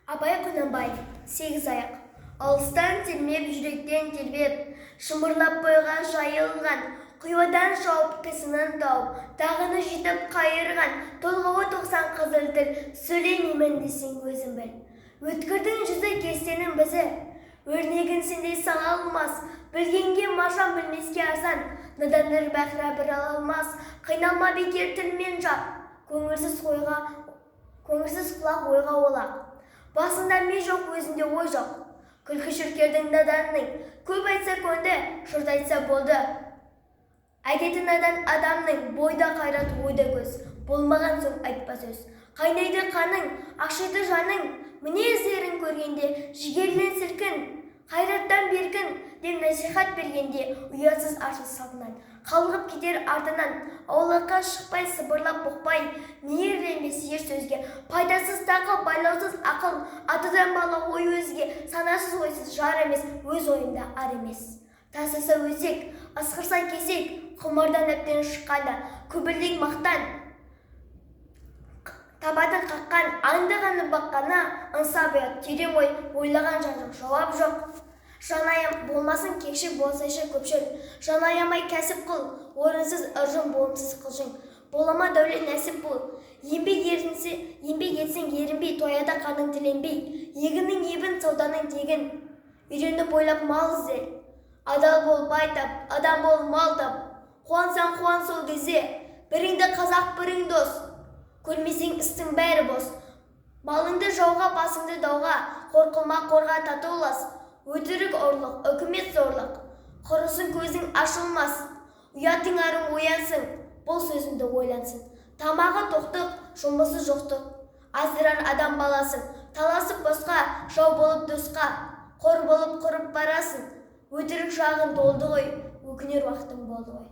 Абай Құнанбаев, 8 аяқ. Алыстан телмеп, жүректен тербеп, шымырлап бойға жайылған, құйвадан шауып кісінің тауып, тағыны жетіп қайырған, толғауы 90 қызыл тіл, сөйлемеймін десең өзің біл. Өткірдің жүзі кестенің бізі, өрнегінсіндей сала алмас, білгенге машан білмеске арзан, надандар бәқіра бір ала алмас, қиналма бекер тілмен жап, көңірсіз құлақ ойға олақ. Басында ми жоқ, өзінде ой жоқ. Күлкі шіркердің наданның, көп айтса көнді, жұрт айтса болды. Әдеті надан адамның, бойда қайрат, ойда көз. Болмаған соң айтпа сөз. Қайнайды қаның, ақшайды жаның, мінездерін көргенде, жігерлен сілкін, қайраттан беркін, деп насихат бергенде, ұятсыз арсыз салтынан, қалғып кетер артынан, аулаққа шықпай, сыбырлап бұқпай, мейірленбес ер сөзге, пайдасыз тақыл, байлаусыз ақыл, атыдан бала ой өзге, санасыз ойсыз жар емес, өз ойында ар емес. Тасыса өзек, ысқырса кесек, құмардан әптен шыққанда, көбілдек мақтан, табатын қаққан, аңдығаны баққана, ынсап ұят, терең ой, ойлаған жан жоқ, жауап жоқ. Жанайым болмасын кекшік болсайшы көпшіл, жанайамай кәсіп қыл, орынсыз ыржың болымсыз қылжың. Болама дәулет нәсіп бол, еңбек етсің ерінбей, тояда қаның тіленбей, егінің ебін, сауданың тегін, үйреніп ойлап мал іздел. Адал бол бай тап, адам бол мал тап, қуансаң қуан сол кезде, біріңді қазақ бірің дос, көрмесең істің бәрі бос. Малыңды жауға, басыңды дауға, қорқылма қорға тату олас. Өтірік орлық, үкімет зорлық, құрысын көзің ашылмас, ұятың арың оянсың, бұл сөзіңді ойлансың. Тамағы тоқтық, жұмысы жоқтық, аздырар адам баласын, таласып босқа, жау болып досқа, қор болып құрып барасың. Өтірік жағын толды ғой, өкінер уақытың болды ғой.